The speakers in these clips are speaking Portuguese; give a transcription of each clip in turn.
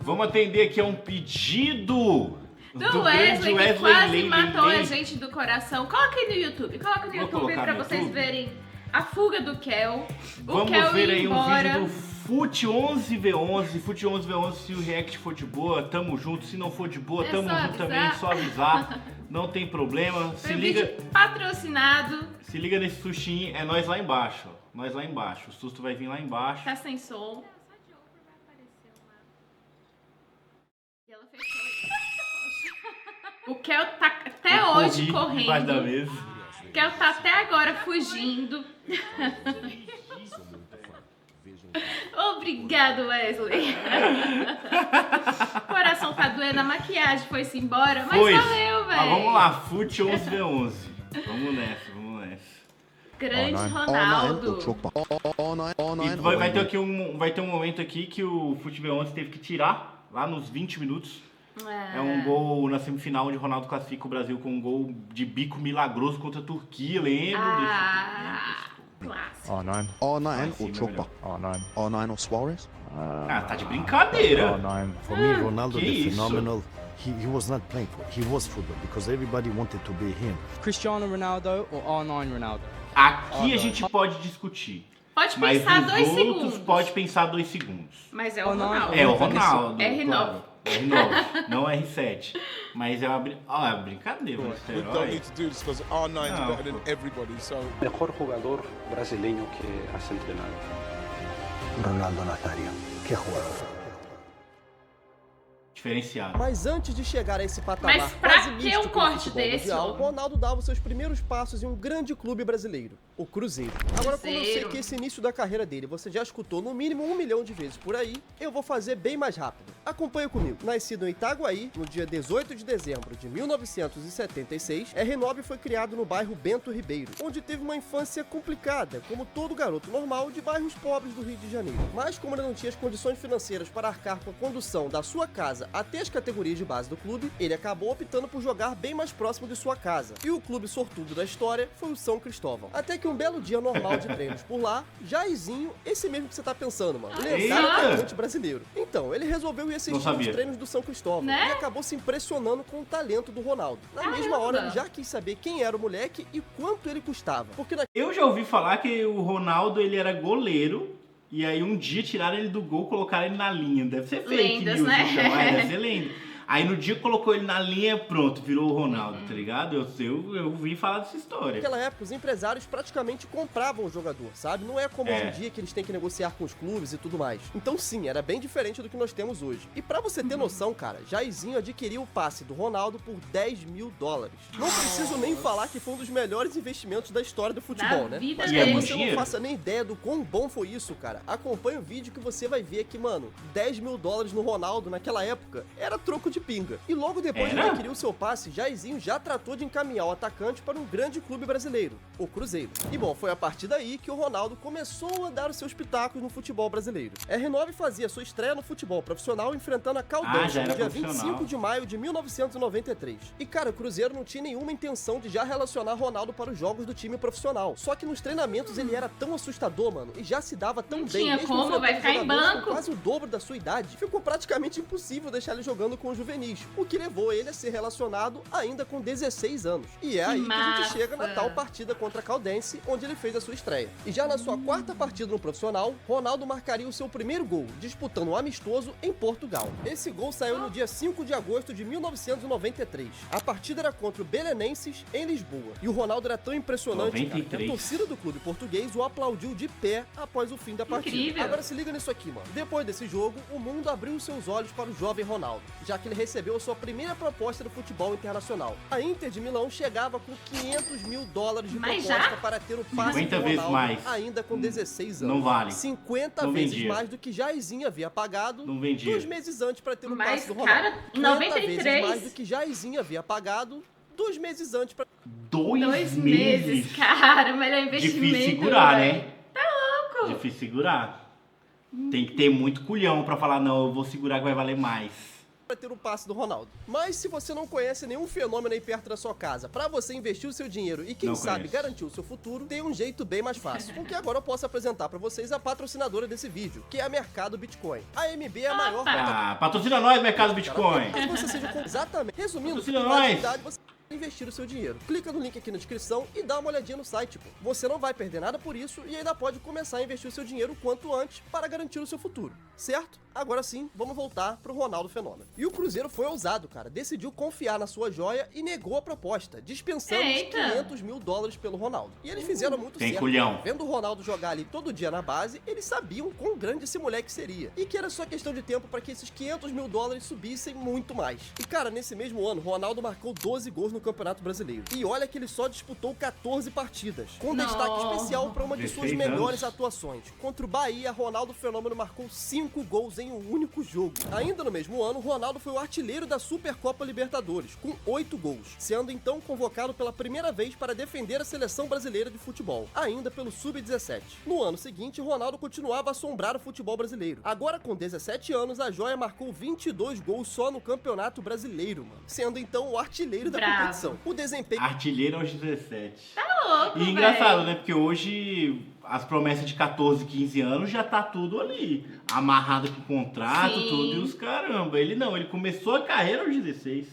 Vamos atender aqui a um pedido do Wesley, que quase matou a gente do coração. Coloca aí no YouTube. Coloca no YouTube pra vocês verem a fuga do Kel. Vamos ver aí um vídeo do Fute 11v11. Fute 11v11, se o react for de boa, tamo junto. Se não for de boa, tamo junto também. Só avisar. Não tem problema. Se liga. Patrocinado. Se liga nesse sustinho. É nós lá embaixo. Ó. Nós lá embaixo. O susto vai vir lá embaixo. Tá sem som. E ela fechou. O Kel tá até hoje correndo. Embaixo da mesa. O Kel tá até agora fugindo. Obrigado, Wesley. O coração tá doendo, a maquiagem foi-se embora, mas valeu, velho. Vamos lá, Fute 11v11. Vamos nessa. Grande Ronaldo. E vai ter um momento aqui que o Fute V11 teve que tirar, lá nos 20 minutos. É um gol na semifinal onde o Ronaldo classifica o Brasil com um gol de bico milagroso contra a Turquia, lembro desse clássico. R9 ou Drogba? R9 ou Suarez? Tá de brincadeira. R9. For me, Ronaldo is phenomenal. He was not playing he was football because everybody wanted to be him. Cristiano Ronaldo ou R9 Ronaldo? Aqui a gente pode discutir. Pode pensar 2 segundos. Pode pensar 2 segundos. Mas é o Ronaldo. É o Ronaldo. R9. Claro. R9, não R7. Mas é uma brincadeira. We don't need to do this because R9 is better than everybody. So. Mejor jugador brasileño que has entrenado. Ronaldo Nazario. Que jugador. Diferenciado. Mas antes de chegar a esse patamar Mas pra quase que místico um corte do desse? mundial, Ronaldo dava os seus primeiros passos em um grande clube brasileiro, o Cruzeiro. Agora, como eu sei que esse início da carreira dele você já escutou no mínimo 1 milhão de vezes por aí, eu vou fazer bem mais rápido. Acompanha comigo. Nascido em Itaguaí, no dia 18 de dezembro de 1976, R9 foi criado no bairro Bento Ribeiro, onde teve uma infância complicada, como todo garoto normal de bairros pobres do Rio de Janeiro. Mas como ele não tinha as condições financeiras para arcar com a condução da sua casa até as categorias de base do clube, ele acabou optando por jogar bem mais próximo de sua casa. E o clube sortudo da história foi o São Cristóvão. Até que um belo dia normal de treinos por lá, Jairzinho, esse mesmo que você tá pensando, mano, lendário atacante brasileiro. Então, ele resolveu ir assistir os treinos do São Cristóvão, né? E acabou se impressionando com o talento do Ronaldo. Na mesma hora, ele já quis saber quem era o moleque e quanto ele custava. Porque eu já ouvi falar que o Ronaldo, ele era goleiro. E aí um dia tiraram ele do gol, colocaram ele na linha. Deve ser fake news, né? Então, deve ser lenda. Aí no dia que colocou ele na linha, pronto, virou o Ronaldo, tá ligado? Eu ouvi falar dessa história. Naquela época, os empresários praticamente compravam o jogador, sabe? Não é como hoje em dia que eles têm que negociar com os clubes e tudo mais. Então sim, era bem diferente do que nós temos hoje. E pra você ter noção, cara, Jairzinho adquiriu o passe do Ronaldo por $10 mil. Não preciso nem falar que foi um dos melhores investimentos da história do futebol, né? Mas pra você não faça nem ideia do quão bom foi isso, cara, acompanha o vídeo que você vai ver que, mano, $10 mil no Ronaldo naquela época era troco de pinga. E logo depois de adquirir o seu passe, Jairzinho já tratou de encaminhar o atacante para um grande clube brasileiro, o Cruzeiro. E bom, foi a partir daí que o Ronaldo começou a dar os seus pitacos no futebol brasileiro. R9 fazia sua estreia no futebol profissional enfrentando a Caldense no dia 25 de maio de 1993. E cara, o Cruzeiro não tinha nenhuma intenção de já relacionar Ronaldo para os jogos do time profissional. Só que nos treinamentos ele era tão assustador, mano, e já se dava tão bem. Tinha como, vai ficar em banco. Quase o dobro da sua idade. Ficou praticamente impossível deixar ele jogando com o juvenis, o que levou ele a ser relacionado ainda com 16 anos. E é aí que a gente chega na tal partida contra a Caldense, onde ele fez a sua estreia. E já na sua 4ª partida no profissional, Ronaldo marcaria o seu primeiro gol, disputando um amistoso em Portugal. Esse gol saiu no dia 5 de agosto de 1993. A partida era contra o Belenenses, em Lisboa. E o Ronaldo era tão impressionante, cara, que a torcida do clube português o aplaudiu de pé após o fim da partida. Incrível. Agora se liga nisso aqui, mano. Depois desse jogo, o mundo abriu seus olhos para o jovem Ronaldo, já que ele recebeu a sua primeira proposta do futebol internacional. A Inter de Milão chegava com $500 mil de proposta para ter o passe do Ronaldo ainda com 16 anos. Não vale. 50 vezes mais do que Jairzinho havia pagado 2 meses antes para ter o passe do Ronaldo. Cara, 93 vezes mais do que Jairzinho havia pagado 2 meses antes para... 2 meses, cara, melhor investimento. Difícil segurar, né? Tá louco. Difícil segurar. Tem que ter muito culhão pra falar, não, eu vou segurar que vai valer mais. para ter o passe do Ronaldo. Mas se você não conhece nenhum fenômeno aí perto da sua casa, para você investir o seu dinheiro e quem sabe garantir o seu futuro, tem um jeito bem mais fácil. Porque agora eu posso apresentar para vocês a patrocinadora desse vídeo, que é a Mercado Bitcoin. A MB é a maior... patrocina nós, Mercado Bitcoin. Mas você seja... Exatamente. Resumindo, patrocina nós. você investir o seu dinheiro. Clica no link aqui na descrição e dá uma olhadinha no site, pô. Você não vai perder nada por isso e ainda pode começar a investir o seu dinheiro quanto antes para garantir o seu futuro, certo? Agora sim, vamos voltar pro Ronaldo Fenômeno. E o Cruzeiro foi ousado, cara. Decidiu confiar na sua joia e negou a proposta, dispensando os $500 mil pelo Ronaldo. E eles fizeram muito certo. Culhão. Vendo o Ronaldo jogar ali todo dia na base, eles sabiam quão grande esse moleque seria. E que era só questão de tempo para que esses $500 mil subissem muito mais. E cara, nesse mesmo ano, Ronaldo marcou 12 gols no Campeonato Brasileiro. E olha que ele só disputou 14 partidas, com destaque especial para uma de suas melhores atuações. Contra o Bahia, Ronaldo Fenômeno marcou 5 gols em um único jogo. Ainda no mesmo ano, Ronaldo foi o artilheiro da Supercopa Libertadores, com 8 gols, sendo então convocado pela primeira vez para defender a seleção brasileira de futebol, ainda pelo Sub-17. No ano seguinte, Ronaldo continuava a assombrar o futebol brasileiro. Agora, com 17 anos, a joia marcou 22 gols só no Campeonato Brasileiro, mano, sendo então o artilheiro da competição. O desempenho... Artilheiro aos 17. Tá louco, E engraçado, né? Porque hoje as promessas de 14, 15 anos já tá tudo ali. Amarrado com contrato, tudo. E os caramba. Ele não, ele começou a carreira aos 16.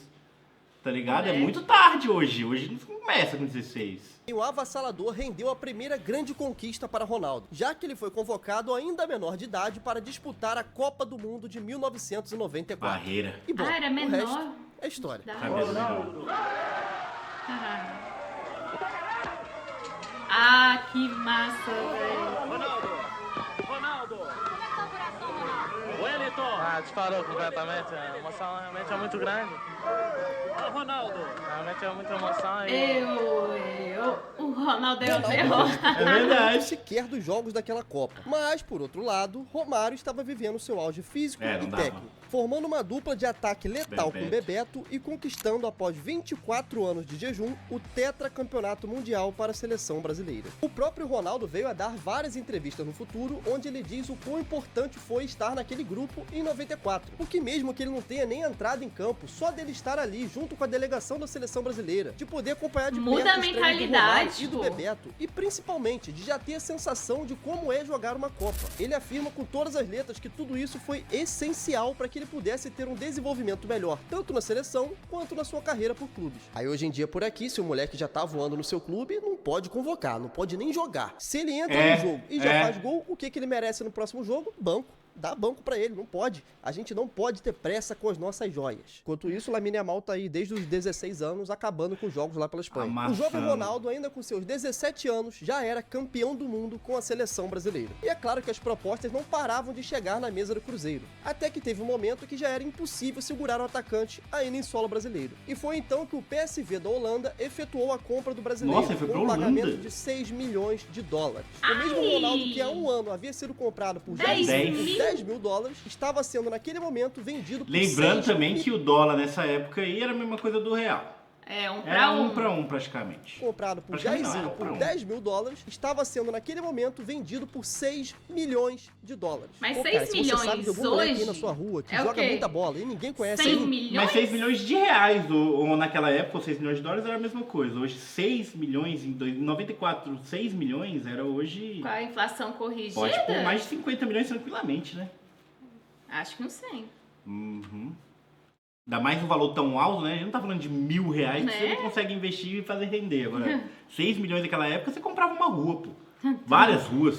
Tá ligado? É muito tarde hoje. Hoje não começa com 16. E o avassalador rendeu a primeira grande conquista para Ronaldo, já que ele foi convocado ainda menor de idade para disputar a Copa do Mundo de 1994. Barreira. E bom, era menor. o resto é história. Ah, que massa, velho. Ronaldo. Wellington. Disparou completamente. A emoção realmente é muito grande. Ronaldo. Realmente é muita emoção. O Ronaldo é o terror. É verdade. Sequer dos jogos daquela Copa. Mas, por outro lado, Romário estava vivendo seu auge físico e técnico, formando uma dupla de ataque letal com Bebeto e conquistando, após 24 anos de jejum, o tetracampeonato mundial para a seleção brasileira. O próprio Ronaldo veio a dar várias entrevistas no futuro, onde ele diz o quão importante foi estar naquele grupo em 94. Porque mesmo que ele não tenha nem entrado em campo, só dele estar ali junto com a delegação da seleção brasileira, de poder acompanhar de perto muda a os treinos do mentalidade Romário e do Bebeto, e principalmente de já ter a sensação de como é jogar uma Copa. Ele afirma com todas as letras que tudo isso foi essencial para que ele pudesse ter um desenvolvimento melhor, tanto na seleção quanto na sua carreira por clubes. Aí hoje em dia por aqui, se o moleque já tá voando no seu clube, não pode convocar, não pode nem jogar. Se ele entra no jogo e já faz gol, o que ele merece no próximo jogo? Banco. Dá banco pra ele, não pode. A gente não pode ter pressa com as nossas joias. Enquanto isso, Lamine Yamal tá aí desde os 16 anos acabando com jogos lá pela Espanha. O jovem Ronaldo, ainda com seus 17 anos, já era campeão do mundo com a seleção brasileira. E é claro que as propostas não paravam de chegar na mesa do Cruzeiro. Até que teve um momento que já era impossível segurar o atacante ainda em solo brasileiro. E foi então que o PSV da Holanda efetuou a compra do brasileiro com um pagamento de $6 milhões. O mesmo Ronaldo que há um ano havia sido comprado por 10 mil dólares, estava sendo naquele momento vendido por Lembrando também que o dólar nessa época aí era a mesma coisa do real. É, Era um pra um praticamente. Comprado por Jairzinho por $10 mil, estava sendo naquele momento vendido por $6 milhões. Mas Pô, 6 cara, se milhões você sabe de algum moleque aí hoje na sua rua que é joga muita bola e ninguém conhece 100 ele. milhões? Mas 6 milhões de reais, ou naquela época, 6 milhões de dólares era a mesma coisa. Hoje 6 milhões, em 94, 6 milhões era hoje... Com a inflação corrigida? Pode pôr mais de 50 milhões tranquilamente, né? Acho que não sei. Uhum. Ainda mais um valor tão alto, né? A gente não tá falando de R$1.000 que você não consegue investir e fazer render. Agora, 6 milhões naquela época, você comprava uma rua, pô. Várias ruas.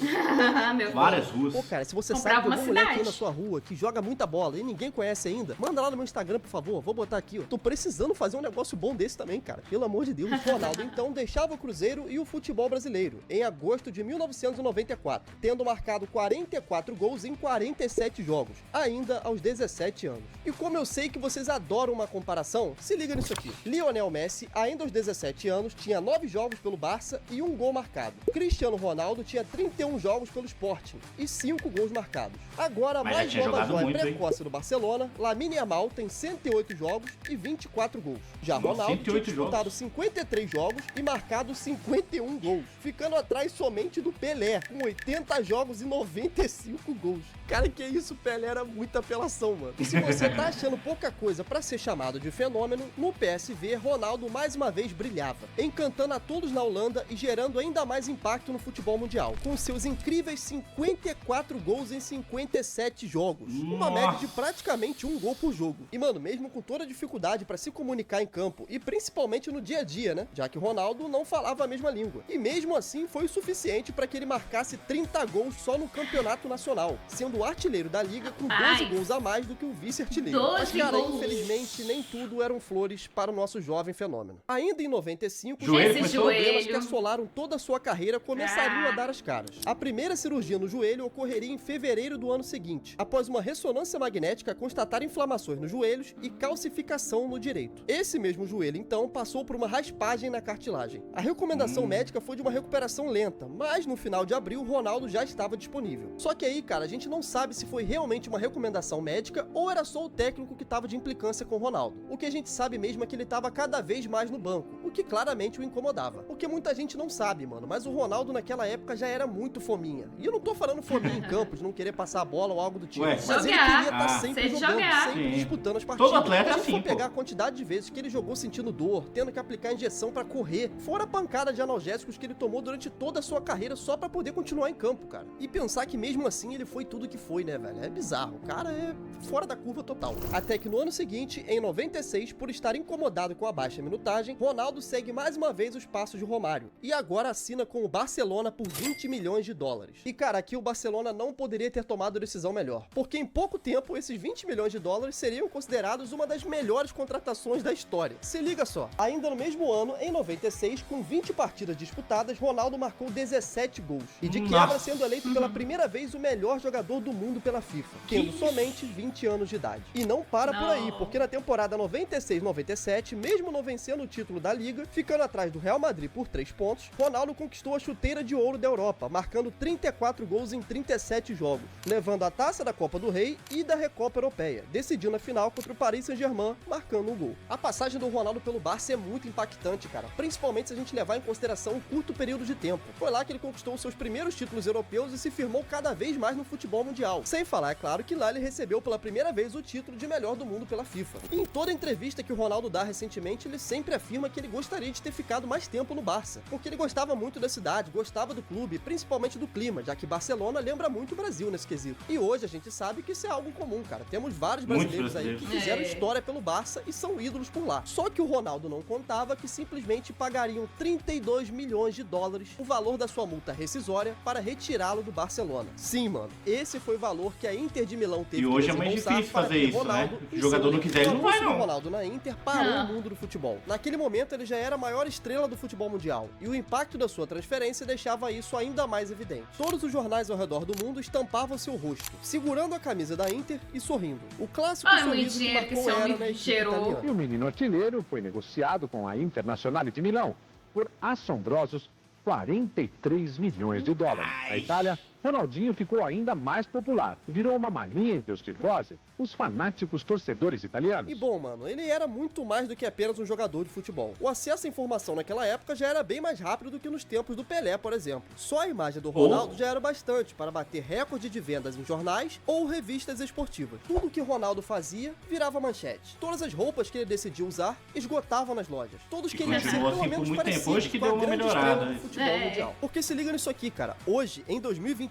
Várias ruas. Pô, cara, se você Comprava sabe de algum moleque aí na cidade. sua rua que joga muita bola e ninguém conhece ainda, manda lá no meu Instagram, por favor. Vou botar aqui, ó. Tô precisando fazer um negócio bom desse também, cara. Pelo amor de Deus. Ronaldo, então, deixava o Cruzeiro e o futebol brasileiro em agosto de 1994, tendo marcado 44 gols em 47 jogos, ainda aos 17 anos. E como eu sei que vocês adoram uma comparação, se liga nisso aqui. Lionel Messi, ainda aos 17 anos, tinha 9 jogos pelo Barça e 1 gol marcado. Cristiano Ronaldo Ronaldo tinha 31 jogos pelo Sporting e 5 gols marcados. Agora, a mais nova joia precoce do Barcelona, Lamine Yamal, tem 108 jogos e 24 gols. Já Ronaldo tinha disputado 53 jogos e marcado 51 gols, ficando atrás somente do Pelé, com 80 jogos e 95 gols. Cara, que isso, Pelé era muita apelação, mano. E se você tá achando pouca coisa pra ser chamado de fenômeno, no PSV, Ronaldo mais uma vez brilhava, encantando a todos na Holanda e gerando ainda mais impacto no futebol mundial, com seus incríveis 54 gols em 57 jogos, uma média de praticamente 1 gol por jogo. E, mano, mesmo com toda a dificuldade pra se comunicar em campo, e principalmente no dia a dia, né, já que Ronaldo não falava a mesma língua. E mesmo assim, foi o suficiente pra que ele marcasse 30 gols só no campeonato nacional, sendo o artilheiro da liga com 12 gols a mais do que o vice-artilheiro. Mas, cara, infelizmente, nem tudo eram flores para o nosso jovem fenômeno. Ainda em 95, os problemas que assolaram toda a sua carreira começariam a dar as caras. A primeira cirurgia no joelho ocorreria em fevereiro do ano seguinte, após uma ressonância magnética constatar inflamações nos joelhos e calcificação no direito. Esse mesmo joelho, então, passou por uma raspagem na cartilagem. A recomendação médica foi de uma recuperação lenta, mas no final de abril, Ronaldo já estava disponível. Só que aí, cara, a gente não sabe se foi realmente uma recomendação médica ou era só o técnico que estava de implicância com o Ronaldo. O que a gente sabe mesmo é que ele estava cada vez mais no banco, o que claramente o incomodava. O que muita gente não sabe, mano, mas o Ronaldo naquela época já era muito fominha. E eu não tô falando fominha em campo, de não querer passar a bola ou algo do tipo. Mas ele queria estar sempre jogando, sempre disputando as partidas. Todo atleta, se a gente for pegar a quantidade de vezes que ele jogou sentindo dor, tendo que aplicar injeção pra correr, fora a pancada de analgésicos que ele tomou durante toda a sua carreira só pra poder continuar em campo, cara. E pensar que mesmo assim ele foi tudo que foi, né, velho? É bizarro. O cara é fora da curva total. Até que no ano seguinte, em 96, por estar incomodado com a baixa minutagem, Ronaldo segue mais uma vez os passos de Romário. E agora assina com o Barcelona por 20 milhões de dólares. E cara, aqui o Barcelona não poderia ter tomado decisão melhor. Porque em pouco tempo, esses 20 milhões de dólares seriam considerados uma das melhores contratações da história. Se liga só. Ainda no mesmo ano, em 96, com 20 partidas disputadas, Ronaldo marcou 17 gols. E de quebra sendo eleito pela primeira vez o melhor jogador do mundo pela FIFA, tendo somente 20 anos de idade. E não para por aí, porque na temporada 96-97, mesmo não vencendo o título da Liga, ficando atrás do Real Madrid por 3 pontos, Ronaldo conquistou a chuteira de ouro da Europa, marcando 34 gols em 37 jogos, levando a taça da Copa do Rei e da Recopa Europeia, decidindo a final contra o Paris Saint-Germain, marcando um gol. A passagem do Ronaldo pelo Barça é muito impactante, cara, principalmente se a gente levar em consideração um curto período de tempo. Foi lá que ele conquistou seus primeiros títulos europeus e se firmou cada vez mais no futebol mundial. Sem falar, é claro, que lá ele recebeu pela primeira vez o título de melhor do mundo pela FIFA. E em toda entrevista que o Ronaldo dá recentemente, ele sempre afirma que ele gostaria de ter ficado mais tempo no Barça, porque ele gostava muito da cidade, gostava do clube, principalmente do clima, já que Barcelona lembra muito o Brasil nesse quesito. E hoje a gente sabe que isso é algo comum, cara. Temos vários brasileiros aí que fizeram história pelo Barça e são ídolos por lá. Só que o Ronaldo não contava que simplesmente pagariam 32 milhões de dólares, o valor da sua multa rescisória, para retirá-lo do Barcelona. Sim, mano, esse foi o valor que a Inter de Milão teve. E hoje é mais difícil fazer isso, né? O jogador não quiser, ele não vai, não. O Ronaldo na Inter parou o mundo do futebol. Naquele momento, ele já era a maior estrela do futebol mundial, e o impacto da sua transferência deixava isso ainda mais evidente. Todos os jornais ao redor do mundo estampavam seu rosto, segurando a camisa da Inter e sorrindo. O clássico sorriso que marcou era na equipe italiana. E o menino artilheiro foi negociado com a Internazionale de Milão por assombrosos 43 milhões de dólares. Na Itália, Ronaldinho ficou ainda mais popular. Virou uma mania entre os tifosi, os fanáticos torcedores italianos. E bom, mano, ele era muito mais do que apenas um jogador de futebol. O acesso à informação naquela época já era bem mais rápido do que nos tempos do Pelé, por exemplo. Só a imagem do Ronaldo já era bastante para bater recorde de vendas em jornais ou revistas esportivas. Tudo que Ronaldo fazia virava manchete. Todas as roupas que ele decidia usar esgotavam nas lojas. Todos queriam ser pelo menos parecidos com a grande estrela do futebol mundial. Porque se liga nisso aqui, cara. Hoje, em 2025,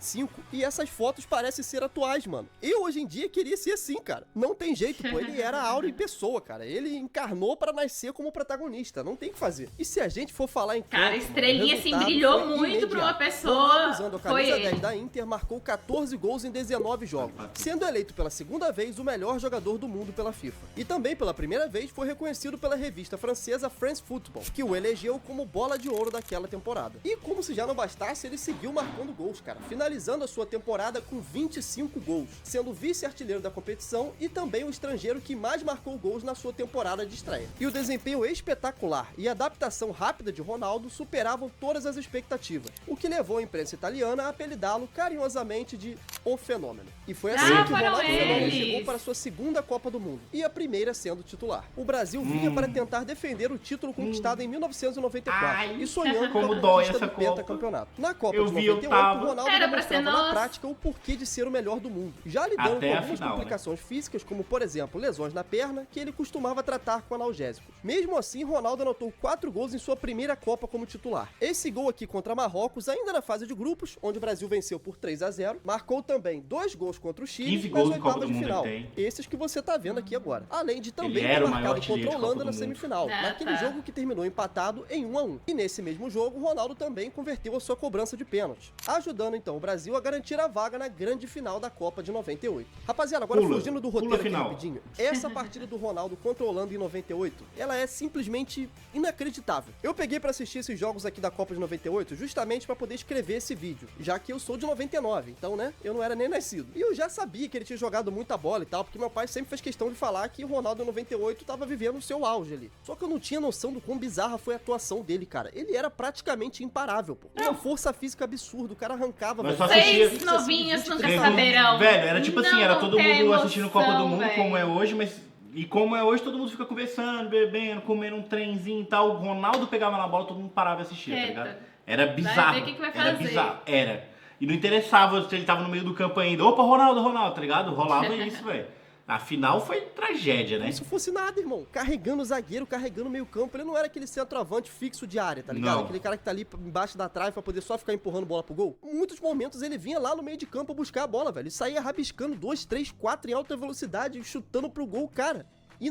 e essas fotos parecem ser atuais, mano. Eu, hoje em dia, queria ser assim, cara. Não tem jeito, pô. Ele era a Áurea em pessoa, cara. Ele encarnou para nascer como protagonista. Não tem o que fazer. E se a gente for falar em campo, cara, estrelinha assim brilhou muito pra uma pessoa. Usando a camisa 10 da Inter, marcou 14 gols em 19 jogos, sendo eleito pela segunda vez o melhor jogador do mundo pela FIFA. E também, pela primeira vez, foi reconhecido pela revista francesa France Football, que o elegeu como bola de ouro daquela temporada. E como se já não bastasse, ele seguiu marcando gols, cara. finalizando a sua temporada com 25 gols, sendo vice-artilheiro da competição e também o estrangeiro que mais marcou gols na sua temporada de estreia. E o desempenho espetacular e a adaptação rápida de Ronaldo superavam todas as expectativas, o que levou a imprensa italiana a apelidá-lo carinhosamente de O Fenômeno. E foi assim que o Ronaldo Fenômeno chegou para sua segunda Copa do Mundo, e a primeira sendo titular. O Brasil vinha para tentar defender o título conquistado em 1994 e sonhando com a conquista do pentacampeonato. Na Copa de 98, o Ronaldo demonstrava na prática o porquê de ser o melhor do mundo, já lidando com algumas complicações físicas, como por exemplo, lesões na perna, que ele costumava tratar com analgésicos. Mesmo assim, Ronaldo anotou 4 gols em sua primeira Copa como titular. Esse gol aqui contra Marrocos, ainda na fase de grupos, onde o Brasil venceu por 3-0, marcou também 2 gols contra o Chile nas oitavas de final. Esses que você tá vendo aqui agora. Além de também ter marcado contra a Holanda na semifinal, naquele jogo que terminou empatado em 1-1. E nesse mesmo jogo, Ronaldo também converteu a sua cobrança de pênalti, ajudando então o Brasil a garantir a vaga na grande final da Copa de 98. Rapaziada, agora fugindo do roteiro aqui rapidinho, essa partida do Ronaldo contra a Holanda em 98, ela é simplesmente inacreditável. Eu peguei pra assistir esses jogos aqui da Copa de 98 justamente pra poder escrever esse vídeo, já que eu sou de 99, então né, eu não era nem nascido. E eu já sabia que ele tinha jogado muita bola e tal, porque meu pai sempre fez questão de falar que o Ronaldo em 98 tava vivendo o seu auge ali. Só que eu não tinha noção do quão bizarra foi a atuação dele, cara. Ele era praticamente imparável, pô. Uma força física absurda, o cara arrancava... Vocês novinhos nunca saberão. Velho, era tipo assim, era todo mundo assistindo Copa do Mundo, como é hoje, mas... E como é hoje, todo mundo fica conversando, bebendo, comendo um trenzinho e tal. O Ronaldo pegava na bola, todo mundo parava e assistia, tá ligado? Era bizarro. Era bizarro, era. E não interessava se ele tava no meio do campo ainda. Opa, Ronaldo, tá ligado? Rolava isso, velho. A final foi tragédia, né? Como se fosse nada, irmão. Carregando o zagueiro, carregando o meio campo. Ele não era aquele centroavante fixo de área, tá ligado? Não. Aquele cara que tá ali embaixo da trave pra poder só ficar empurrando bola pro gol. Em muitos momentos ele vinha lá no meio de campo buscar a bola, velho. E saía rabiscando 2, 3, 4 em alta velocidade, chutando pro gol, cara.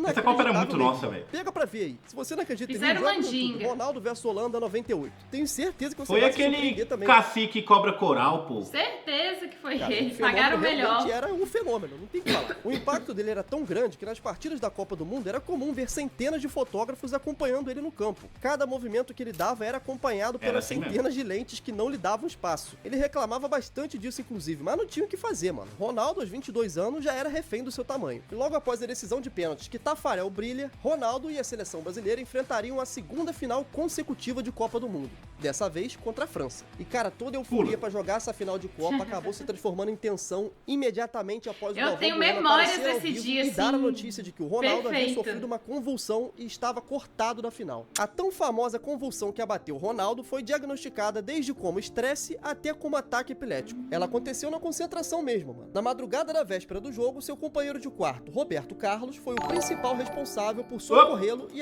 Essa Copa era muito nossa, velho. Pega pra ver aí. Se você não acredita em mim, joga Ronaldo vs Holanda 98. Tenho certeza que você foi vai se surpreender também. Foi aquele cacique cobra coral, pô. Certeza que foi ele. Pagaram melhor. Era um fenômeno, não tem o que falar. O impacto dele era tão grande que nas partidas da Copa do Mundo era comum ver centenas de fotógrafos acompanhando ele no campo. Cada movimento que ele dava era acompanhado pelas centenas de lentes que não lhe davam espaço. Ele reclamava bastante disso, inclusive, mas não tinha o que fazer, mano. Ronaldo, aos 22 anos, já era refém do seu tamanho. E logo após a decisão de pênaltis que Tafarel brilha, Ronaldo e a seleção brasileira enfrentariam a segunda final consecutiva de Copa do Mundo, dessa vez contra a França. E cara, toda a euforia pra jogar essa final de Copa acabou se transformando em tensão imediatamente após o Galvão Bueno memórias desse dia, e dar a notícia de que o Ronaldo havia sofrido uma convulsão e estava cortado da final. A tão famosa convulsão que abateu Ronaldo foi diagnosticada desde como estresse até como ataque epilético. Ela aconteceu na concentração mesmo, mano. Na madrugada da véspera do jogo, seu companheiro de quarto, Roberto Carlos, foi o principal responsável por socorrê-lo e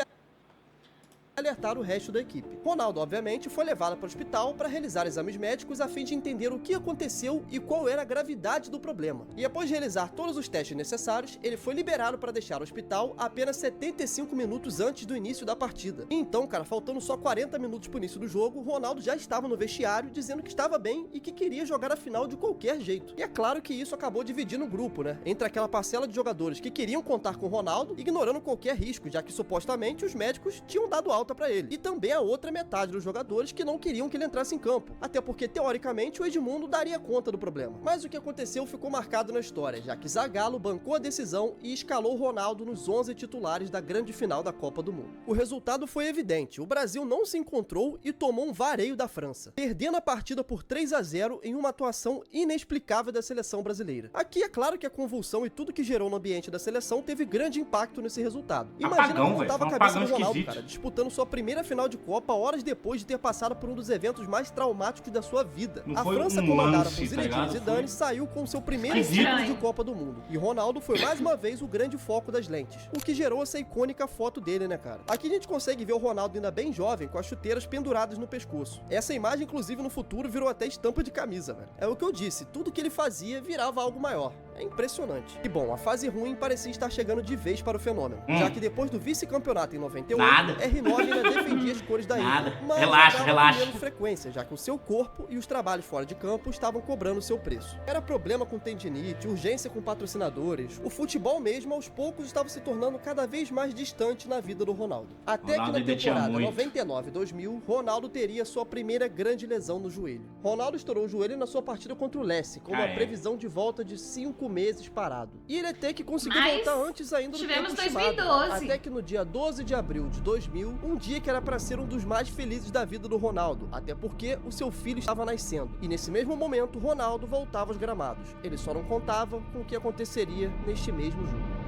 alertar o resto da equipe. Ronaldo, obviamente, foi levado para o hospital para realizar exames médicos a fim de entender o que aconteceu e qual era a gravidade do problema. E após realizar todos os testes necessários, ele foi liberado para deixar o hospital apenas 75 minutos antes do início da partida. E então, cara, faltando só 40 minutos para o início do jogo, Ronaldo já estava no vestiário dizendo que estava bem e que queria jogar a final de qualquer jeito. E é claro que isso acabou dividindo o grupo, né? Entre aquela parcela de jogadores que queriam contar com Ronaldo, ignorando qualquer risco, já que supostamente os médicos tinham dado alta pra ele. E também a outra metade dos jogadores que não queriam que ele entrasse em campo, até porque teoricamente o Edmundo daria conta do problema. Mas o que aconteceu ficou marcado na história, já que Zagallo bancou a decisão e escalou Ronaldo nos 11 titulares da grande final da Copa do Mundo. O resultado foi evidente, o Brasil não se encontrou e tomou um vareio da França, perdendo a partida por 3-0 em uma atuação inexplicável da seleção brasileira. Aqui é claro que a convulsão e tudo que gerou no ambiente da seleção teve grande impacto nesse resultado. Imagina como estava a cabeça do Ronaldo, cara, disputando sua primeira final de Copa horas depois de ter passado por um dos eventos mais traumáticos da sua vida. A França, comandada por Zinedine Zidane, saiu com seu primeiro título de Copa do Mundo. E Ronaldo foi mais uma vez o grande foco das lentes, o que gerou essa icônica foto dele, né, cara? Aqui a gente consegue ver o Ronaldo ainda bem jovem, com as chuteiras penduradas no pescoço. Essa imagem, inclusive, no futuro virou até estampa de camisa, velho. É o que eu disse, tudo que ele fazia virava algo maior. É impressionante. E bom, a fase ruim parecia estar chegando de vez para o fenômeno, já que depois do vice-campeonato em 98, R9 ainda defendia as cores da Inter, mas relaxa. com menos frequência, já que o seu corpo e os trabalhos fora de campo estavam cobrando seu preço. Era problema com tendinite, urgência com patrocinadores, o futebol mesmo aos poucos estava se tornando cada vez mais distante na vida do Ronaldo. Até que na temporada 99-2000, Ronaldo teria sua primeira grande lesão no joelho. Ronaldo estourou o joelho na sua partida contra o Lecce, com uma previsão de volta de 5 meses parado. E ele até que conseguiu voltar antes ainda do tempo estimado. Até que no dia 12 de abril de 2000, um dia que era para ser um dos mais felizes da vida do Ronaldo, até porque o seu filho estava nascendo. E nesse mesmo momento, Ronaldo voltava aos gramados. Ele só não contava com o que aconteceria neste mesmo jogo.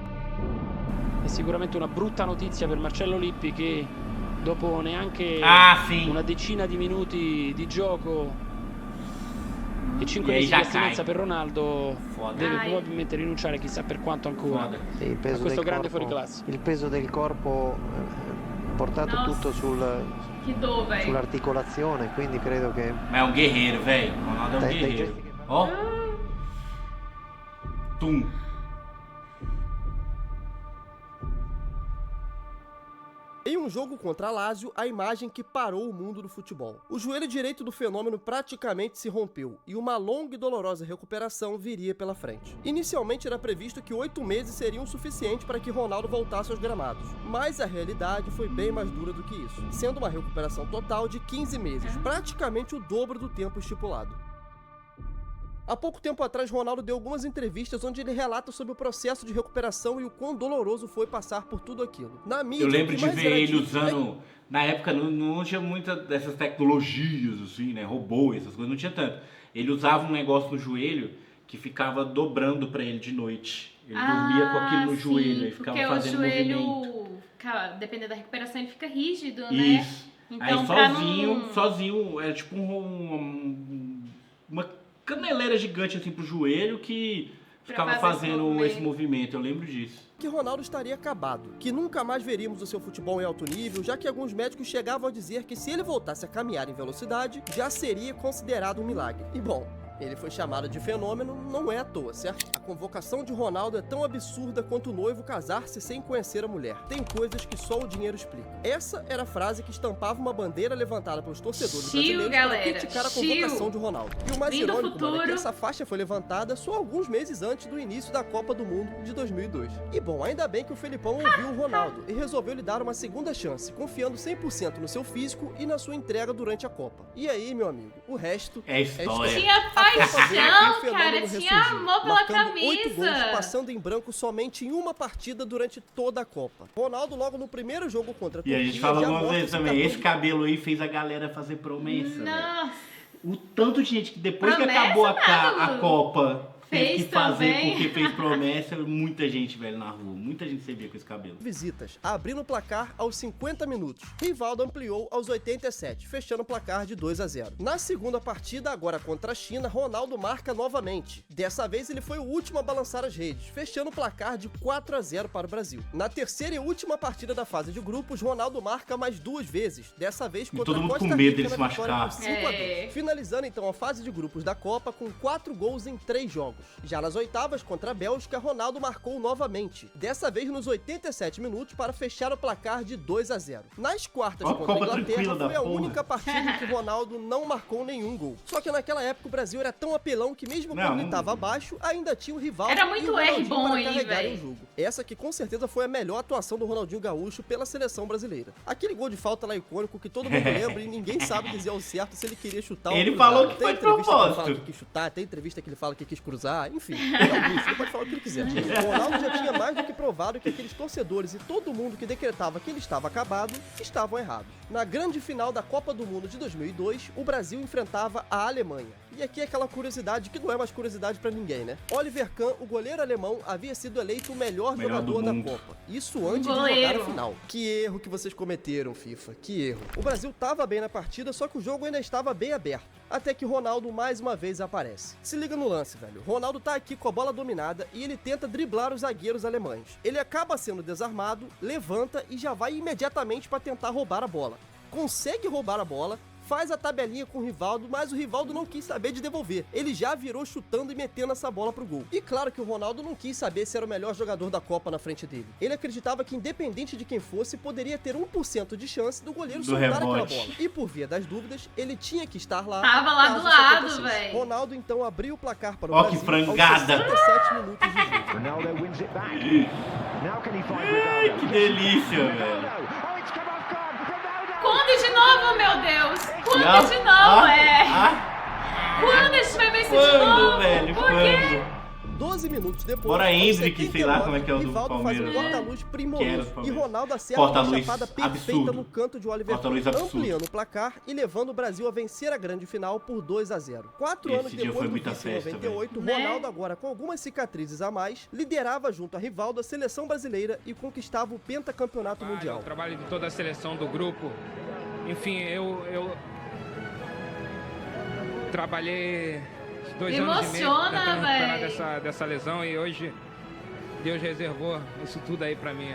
È sicuramente una brutta notizia per Marcello Lippi che dopo neanche una decina di minuti di gioco e 5 mesi di astinenza per Ronaldo deve probabilmente rinunciare chissà per quanto ancora a questo grande fuoriclasse. Il peso del corpo portato tutto sull'articolazione, quindi credo che... Ma è un guerreiro, velho. Ronaldo è un guerreiro. Ó. Tum. Em um jogo contra a Lazio, a imagem que parou o mundo do futebol. O joelho direito do fenômeno praticamente se rompeu e uma longa e dolorosa recuperação viria pela frente. Inicialmente era previsto que 8 meses seriam suficientes para que Ronaldo voltasse aos gramados, mas a realidade foi bem mais dura do que isso, sendo uma recuperação total de 15 meses, praticamente o dobro do tempo estipulado. Há pouco tempo atrás, Ronaldo deu algumas entrevistas onde ele relata sobre o processo de recuperação e o quão doloroso foi passar por tudo aquilo. Na mídia, eu lembro de ver ele usando... Na época não tinha muitas dessas tecnologias, assim, né? Robô, essas coisas, não tinha tanto. Ele usava um negócio no joelho que ficava dobrando pra ele de noite. Ele dormia com aquilo no joelho e ficava fazendo movimento. Dependendo da recuperação, ele fica rígido, né? Isso. Então, aí sozinho, era tipo uma caneleira gigante assim pro joelho que ficava fazendo esse movimento. Eu lembro disso. Que Ronaldo estaria acabado, que nunca mais veríamos o seu futebol em alto nível, já que alguns médicos chegavam a dizer que se ele voltasse a caminhar em velocidade, já seria considerado um milagre. E bom, ele foi chamado de fenômeno, não é à toa, certo? A convocação de Ronaldo é tão absurda quanto o noivo casar-se sem conhecer a mulher. Tem coisas que só o dinheiro explica. Essa era a frase que estampava uma bandeira levantada pelos torcedores brasileiros para criticar a convocação de Ronaldo. E o mais irônico, mano, é que essa faixa foi levantada só alguns meses antes do início da Copa do Mundo de 2002. E bom, ainda bem que o Felipão ouviu o Ronaldo e resolveu lhe dar uma segunda chance, confiando 100% no seu físico e na sua entrega durante a Copa. E aí, meu amigo, o resto é história. Tinha paixão, cara, tinha amor pela camisa. 8 gols, passando em branco somente em uma partida durante toda a Copa. Ronaldo, logo no primeiro jogo contra a Turquia, e a gente fala algumas vezes também, esse cabelo aí fez a galera fazer promessa. Nossa. O tanto de gente que depois que acabou a Copa teve que fazer porque fez promessa, muita gente, velho, na rua. Muita gente se via com esse cabelo. Visitas, abrindo o placar aos 50 minutos. Rivaldo ampliou aos 87, fechando o placar de 2-0. Na segunda partida, agora contra a China, Ronaldo marca novamente. Dessa vez ele foi o último a balançar as redes, fechando o placar de 4-0 para o Brasil. Na terceira e última partida da fase de grupos, Ronaldo marca mais 2 vezes, dessa vez contra a Costa Rica na vitória por 5-2. Finalizando então a fase de grupos da Copa com 4 gols em 3 jogos. Já nas oitavas, contra a Bélgica, Ronaldo marcou novamente, dessa vez nos 87 minutos para fechar o placar de 2-0. Nas quartas contra a Inglaterra, foi a única partida em que Ronaldo não marcou nenhum gol. Só que naquela época o Brasil era tão apelão que mesmo quando ele estava abaixo, ainda tinha o Rivaldo era muito e o Ronaldinho bom para aí, carregarem o jogo. Essa que com certeza foi a melhor atuação do Ronaldinho Gaúcho pela seleção brasileira. Aquele gol de falta lá icônico que todo mundo lembra e ninguém sabe dizer ao certo se ele queria chutar ou ele cruzar. falou que foi propósito. Tem entrevista que ele fala que quis chutar, tem entrevista que ele fala que quis cruzar, enfim. Ele pode falar o que ele quiser. O Ronaldo já tinha mais do que provado que aqueles torcedores e todo mundo que decretava que ele estava acabado, estavam errados. Na grande final da Copa do Mundo de 2002, o Brasil enfrentava a Alemanha. E aqui é aquela curiosidade que não é mais curiosidade pra ninguém, né? Oliver Kahn, o goleiro alemão, havia sido eleito o melhor jogador da Copa. Isso antes de jogar a final. Que erro que vocês cometeram, FIFA. Que erro. O Brasil tava bem na partida, só que o jogo ainda estava bem aberto. Até que Ronaldo mais uma vez aparece. Se liga no lance, velho. Ronaldo tá aqui com a bola dominada e ele tenta driblar os zagueiros alemães. Ele acaba sendo desarmado, levanta e já vai imediatamente pra tentar roubar a bola. Consegue roubar a bola, faz a tabelinha com o Rivaldo, mas o Rivaldo não quis saber de devolver. Ele já virou chutando e metendo essa bola pro gol. E claro que o Ronaldo não quis saber se era o melhor jogador da Copa na frente dele. Ele acreditava que independente de quem fosse, poderia ter 1% de chance do goleiro soltar aquela bola. E por via das dúvidas, ele tinha que estar lá. Tava lá do lado, velho. Ronaldo então abriu o placar para o Brasil que frangada. aos 67 minutos de jogo. Que delícia, velho. Conde de novo, meu Deus. Conde de novo, Quando a gente vai ver isso de novo? Velho, por quê? 12 minutos depois, bora Hendrick, sei lá como é que é o do Rivaldo faz Palmeiras. um corta-luz primoroso e Ronaldo acerta uma chapada perfeita no canto de Oliver Kahn, ampliando o placar e levando o Brasil a vencer a grande final por 2-0. 4 anos depois do vice em 98, Ronaldo, agora com algumas cicatrizes a mais, liderava junto a Rivaldo a seleção brasileira e conquistava o pentacampeonato mundial. O trabalho de toda a seleção, do grupo, enfim, eu trabalhei 2 anos e meio tentando recuperar dessa lesão e hoje Deus reservou isso tudo aí pra mim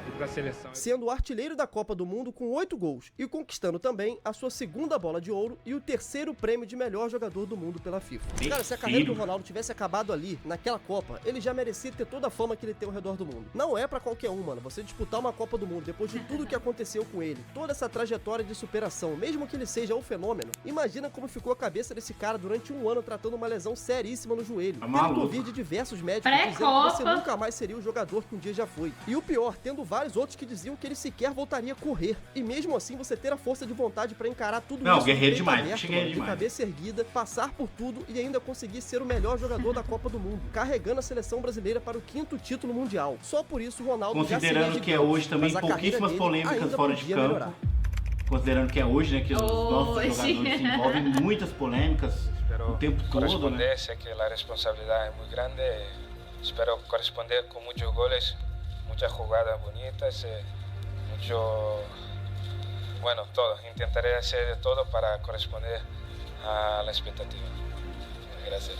e pra seleção. Sendo o artilheiro da Copa do Mundo com 8 gols e conquistando também a sua segunda bola de ouro e o terceiro prêmio de melhor jogador do mundo pela FIFA. Cara, se a carreira do Ronaldo tivesse acabado ali, naquela Copa, ele já merecia ter toda a fama que ele tem ao redor do mundo. Não é pra qualquer um, mano, você disputar uma Copa do Mundo depois de tudo que aconteceu com ele, toda essa trajetória de superação, mesmo que ele seja um fenômeno, imagina como ficou a cabeça desse cara durante um ano tratando uma lesão seríssima no joelho. Tendo que ouvir de diversos médicos dizendo que você nunca mais seria o jogador que um dia já foi. E o pior, tendo vários outros que diziam que ele sequer voltaria a correr. E mesmo assim, você ter a força de vontade pra encarar tudo isso. Não, guerreiro demais, De cabeça erguida, passar por tudo e ainda conseguir ser o melhor jogador da Copa do Mundo, carregando a seleção brasileira para o 5º título mundial. Só por isso o Ronaldo considerando que é hoje também pouquíssimas polêmicas fora de campo. Considerando que é hoje, né, que os nossos jogadores se envolvem em muitas polêmicas o tempo todo, né? Sé que a responsabilidade é muito grande. Espero corresponder com muitos goles, muchas jugadas bonitas, mucho, bueno, todo. Intentaré hacer de todo para corresponder a la expectativa. Gracias.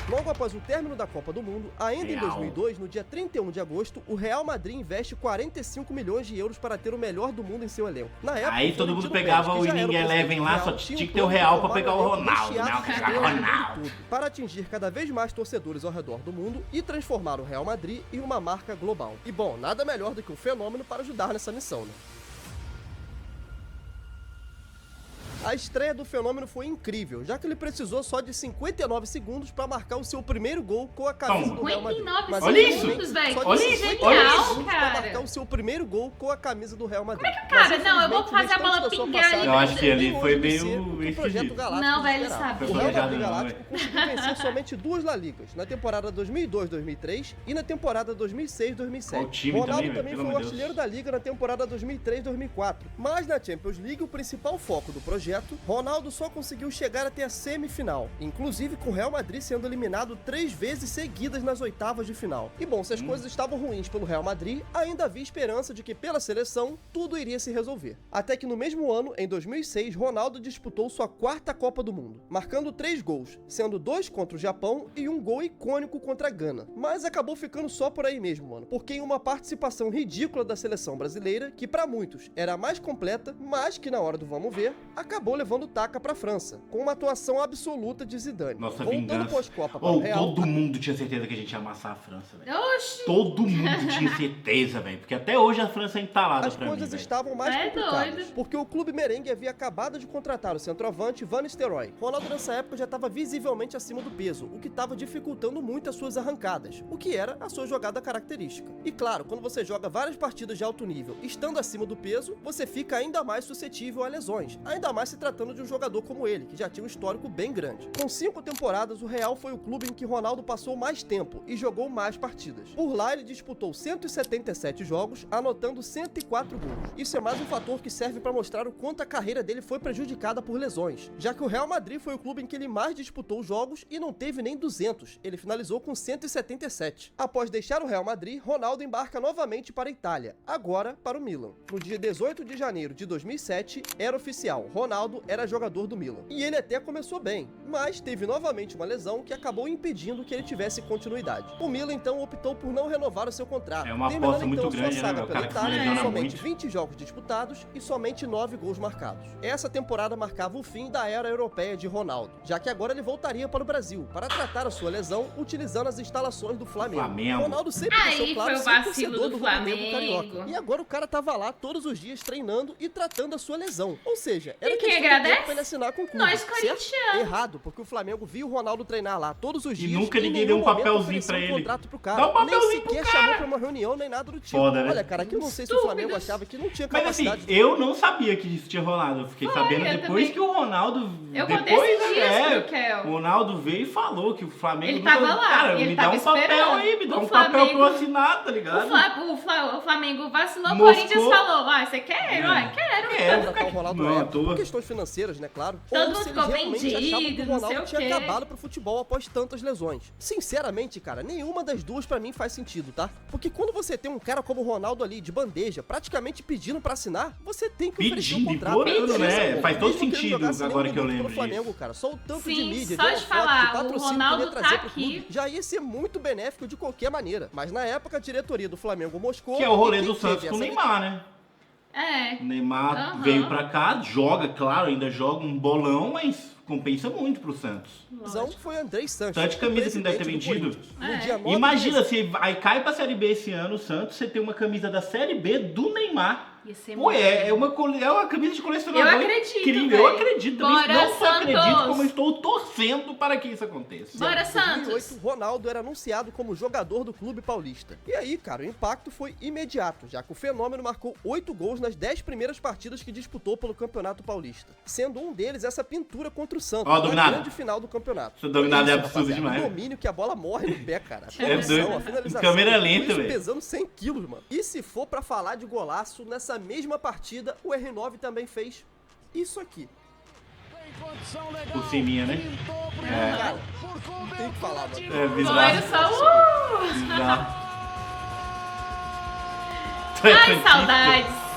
Logo após o término da Copa do Mundo, ainda em 2002, no dia 31 de agosto, o Real Madrid investe 45 milhões de euros para ter o melhor do mundo em seu elenco. Na época, aí todo mundo pegava o Winning Eleven lá, só tinha que ter o Real para pegar o Ronaldo, né? Para atingir cada vez mais torcedores ao redor do mundo e transformar o Real Madrid em uma marca global. E bom, nada melhor do que um fenômeno para ajudar nessa missão, né? A estreia do fenômeno foi incrível, já que ele precisou só de 59 segundos para marcar o seu primeiro gol com a camisa do Real Madrid. 59 segundos, velho. Olha isso, genial, cara. Para marcar o seu primeiro gol com a camisa do Real Madrid. Como é que o cara, não, eu vou fazer a bola pingar ali. Eu acho que ali foi meio esquisito. Não, velho, ele sabe. O Real Madrid Galáctico conseguiu vencer somente 2 La Ligas, na temporada 2002-2003 e na temporada 2006-2007. Ronaldo também foi o artilheiro da Liga na temporada 2003-2004. Mas na Champions League, o principal foco do projeto, Ronaldo só conseguiu chegar até a semifinal, inclusive com o Real Madrid sendo eliminado 3 vezes seguidas nas oitavas de final. E bom, se as coisas estavam ruins pelo Real Madrid, ainda havia esperança de que pela seleção tudo iria se resolver. Até que no mesmo ano, em 2006, Ronaldo disputou sua 4ª Copa do Mundo, marcando 3 gols, sendo 2 contra o Japão e um gol icônico contra a Gana. Mas acabou ficando só por aí mesmo, mano, porque em uma participação ridícula da seleção brasileira, que pra muitos era a mais completa, mas que na hora do vamos ver, acabou levando taca pra França, com uma atuação absoluta de Zidane. Nossa, voltando pós-Copa para o Real, todo mundo tinha certeza que a gente ia amassar a França, velho. Todo mundo tinha certeza, velho, porque até hoje a França é entalada pra mim, as coisas estavam mais complicadas, porque o clube merengue havia acabado de contratar o centroavante Van Nistelrooy. Ronaldo nessa época já estava visivelmente acima do peso, o que estava dificultando muito as suas arrancadas, o que era a sua jogada característica. E claro, quando você joga várias partidas de alto nível estando acima do peso, você fica ainda mais suscetível a lesões, ainda mais se tratando de um jogador como ele, que já tinha um histórico bem grande. Com 5 temporadas, o Real foi o clube em que Ronaldo passou mais tempo e jogou mais partidas. Por lá, ele disputou 177 jogos, anotando 104 gols. Isso é mais um fator que serve para mostrar o quanto a carreira dele foi prejudicada por lesões, já que o Real Madrid foi o clube em que ele mais disputou jogos e não teve nem 200, ele finalizou com 177. Após deixar o Real Madrid, Ronaldo embarca novamente para a Itália, agora para o Milan. No dia 18 de janeiro de 2007, era oficial, Ronaldo Ronaldo era jogador do Milan. E ele até começou bem, mas teve novamente uma lesão que acabou impedindo que ele tivesse continuidade. O Milan então optou por não renovar o seu contrato. É uma aposta muito grande, né, pela Itália, somente 20 jogos disputados e somente 9 gols marcados. Essa temporada marcava o fim da era europeia de Ronaldo, já que agora ele voltaria para o Brasil para tratar a sua lesão utilizando as instalações do Flamengo. Ronaldo sempre deixou claro ser torcedor do Flamengo carioca. E agora o cara tava lá todos os dias treinando e tratando a sua lesão. Ou seja, era questão de tempo pra ele assinar com o clube. Nós corintianos. Errado, porque o Flamengo viu o Ronaldo treinar lá todos os dias. E nunca ninguém deu um papelzinho pra ele. Dá um papelzinho pro cara. Nem sequer chamou pra uma reunião, nem nada do tipo. Foda, né? Olha, cara, aqui eu não sei se o Flamengo achava que não tinha capacidade. Mas assim, eu não sabia que isso tinha rolado. Eu fiquei sabendo depois que o Ronaldo... O Ronaldo veio e falou que o Flamengo... Ele tava lá. Cara, me dá um papel aí, me dá um papel pra eu assinar, tá ligado? O Flamengo vacilou, o Corinthians falou, você quer? Quero. O Ronaldo por questões financeiras, né, claro. Todo ou se eles realmente achavam que o Ronaldo tinha acabado pro futebol após tantas lesões. Sinceramente, cara, nenhuma das duas pra mim faz sentido, tá? Porque quando você tem um cara como o Ronaldo ali, de bandeja, praticamente pedindo pra assinar, você tem que oferecer um contrato. Né? Faz todo sentido agora que eu lembro Flamengo, cara. Só o tanto de mídia, só de falar, patrocínio o Ronaldo que ele ia trazer pro clube, já ia ser muito benéfico de qualquer maneira. Mas na época, a diretoria do Flamengo moscou... Que é o rolê do Santos com o Neymar, né? É. O Neymar veio pra cá, joga, claro, ainda joga um bolão, mas compensa muito pro Santos. Foi André Sanches. Tanta camisa que não deve ter vendido. Imagina, se aí cai pra Série B esse ano, o Santos, você tem uma camisa da Série B do Neymar. Pô, é uma camisa de colecionador incrível. Eu acredito também. Não só acredito, como estou torcendo para que isso aconteça. Bora, Santos! Em 2008, Ronaldo era anunciado como jogador do Clube Paulista. E aí, cara, o impacto foi imediato, já que o fenômeno marcou 8 gols nas 10 primeiras partidas que disputou pelo Campeonato Paulista. Sendo um deles essa pintura contra o Santos, na grande final do campeonato. Esse dominado é absurdo demais. O domínio que a bola morre no pé, cara. A finalização. Câmera lenta, velho. Pesando 100 quilos, mano. E se for pra falar de golaço, nessa mesma partida, o R9 também fez isso aqui. Por ciminha, né? Cara, não tem o que falar, mano. Olha só, Ai, saudades!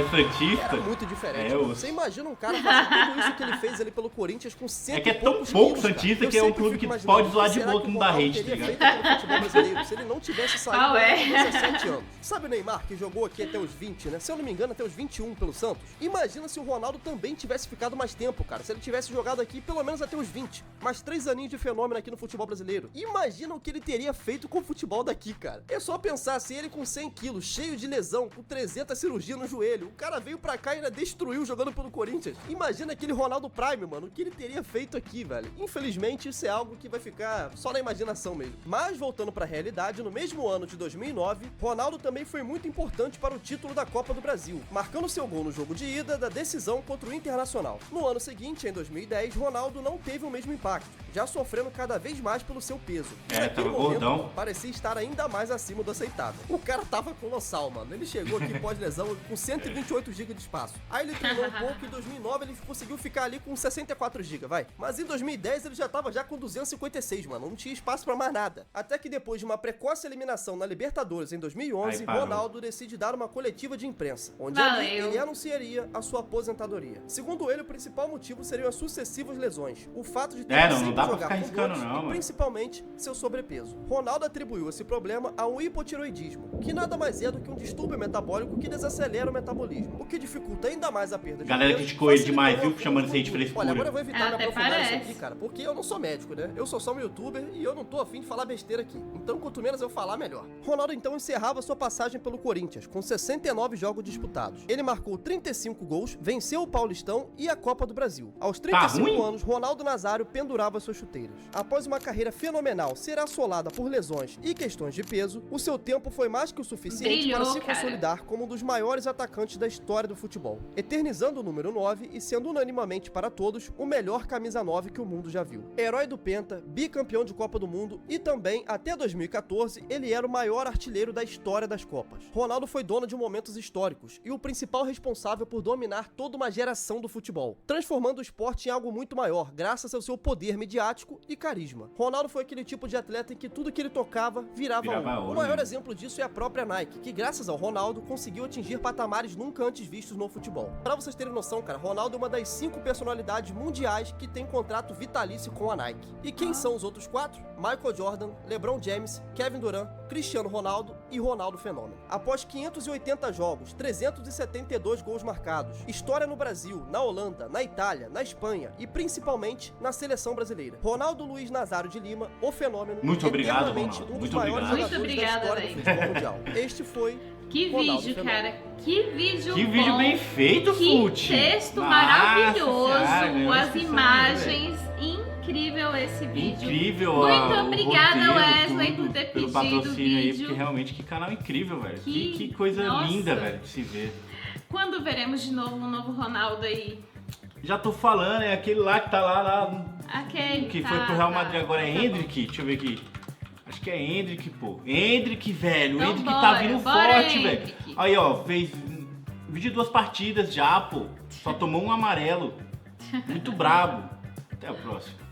Santista? Era muito diferente. Você imagina um cara fazer tudo isso que ele fez ali pelo Corinthians com 100 É que é tão pouco Santista que é um clube que pode zoar de boa que não dá hate, tá ligado? Se ele não tivesse saído com 17 anos. Sabe o Neymar, que jogou aqui até os 20, né? Se eu não me engano, até os 21 pelo Santos. Imagina se o Ronaldo também tivesse ficado mais tempo, cara. Se ele tivesse jogado aqui pelo menos até os 20. Mais 3 aninhos de fenômeno aqui no futebol brasileiro. Imagina o que ele teria feito com o futebol daqui, cara. É só pensar, se ele com 100 quilos, cheio de lesão, com 300 cirurgias no joelho, o cara veio pra cá e ainda destruiu jogando pelo Corinthians. Imagina aquele Ronaldo Prime, mano, o que ele teria feito aqui, velho. Infelizmente, isso é algo que vai ficar só na imaginação mesmo. Mas, voltando pra realidade, no mesmo ano de 2009, Ronaldo também foi muito importante para o título da Copa do Brasil, marcando seu gol no jogo de ida da decisão contra o Internacional. No ano seguinte, em 2010, Ronaldo não teve o mesmo impacto, já sofrendo cada vez mais pelo seu peso. Tava gordão. Parecia estar ainda mais acima do aceitável. O cara tava colossal, mano. Ele chegou aqui pós-lesão com 128 GB de espaço. Aí ele treinou um pouco e em 2009 ele conseguiu ficar ali com 64 GB, vai. Mas em 2010 ele já tava com 256, mano. Não tinha espaço pra mais nada. Até que depois de uma precoce eliminação na Libertadores em 2011, Ronaldo decide dar uma coletiva de imprensa, onde ele anunciaria a sua aposentadoria. Segundo ele, o principal motivo seriam as sucessivas lesões. O fato de ter sempre jogar com dores e principalmente seu sobrepeso. Ronaldo atribuiu esse problema a um hipotiroidismo, que nada mais é do que um distúrbio metabólico que desacelera o metabolismo, o que dificulta ainda mais a perda de peso. Galera criticou ele demais, viu? Chamando isso aí de frescura. Olha, agora eu vou evitar me aprofundar isso aqui, cara, porque eu não sou médico, né? Eu sou só um youtuber e eu não tô afim de falar besteira aqui. Então, quanto menos eu falar, melhor. Ronaldo, então, encerrava sua passagem pelo Corinthians, com 69 jogos disputados. Ele marcou 35 gols, venceu o Paulistão e a Copa do Brasil. Aos 35 anos, Ronaldo Nazário pendurava suas chuteiras. Após uma carreira fenomenal ser assolada por lesões e questões de peso, o seu tempo foi mais que o suficiente para se consolidar como um dos maiores atacantes da história do futebol, eternizando o número 9 e sendo unanimamente para todos o melhor camisa 9 que o mundo já viu. Herói do Penta, bicampeão de Copa do Mundo e também, até 2014, ele era o maior artilheiro da história das Copas. Ronaldo foi dono de momentos históricos e o principal responsável por dominar toda uma geração do futebol, transformando o esporte em algo muito maior, graças ao seu poder midiático e carisma. Ronaldo foi aquele tipo de atleta em que tudo que ele tocava virava ouro. O maior exemplo disso é a própria Nike, que graças ao Ronaldo conseguiu atingir patamares valores nunca antes vistos no futebol. Pra vocês terem noção, cara, Ronaldo é uma das 5 personalidades mundiais que tem contrato vitalício com a Nike. E quem são os outros 4? Michael Jordan, LeBron James, Kevin Durant, Cristiano Ronaldo e Ronaldo Fenômeno. Após 580 jogos, 372 gols marcados, história no Brasil, na Holanda, na Itália, na Espanha e principalmente na seleção brasileira. Ronaldo Luiz Nazário de Lima, o Fenômeno, muito obrigado, eternamente Ronaldo. um dos Muito maiores obrigado. jogadores da história do futebol mundial. Este foi que Ronaldo vídeo, Fenômeno. cara. Que vídeo Que bom. vídeo bem feito, Fute. Que texto Nossa maravilhoso. senhora, As imagens, incrível esse vídeo. Incrível, muito o obrigada, roteiro, Wesley, tudo, por ter pelo pedido patrocínio o vídeo. aí, porque realmente que canal incrível, velho. Que coisa Nossa. linda, velho, de se ver. Quando veremos de novo um novo Ronaldo aí? Já tô falando, é aquele lá que tá lá Aquele que tá, foi pro Real tá. Madrid agora, é Endrick, deixa eu ver aqui. Acho que é Endrick, pô. Endrick, velho. Então Endrick bora, tá vindo bora, forte, Endrick. velho. Aí, ó, fez 22 partidas já, pô. Só tomou um amarelo. Muito brabo. Até a próxima.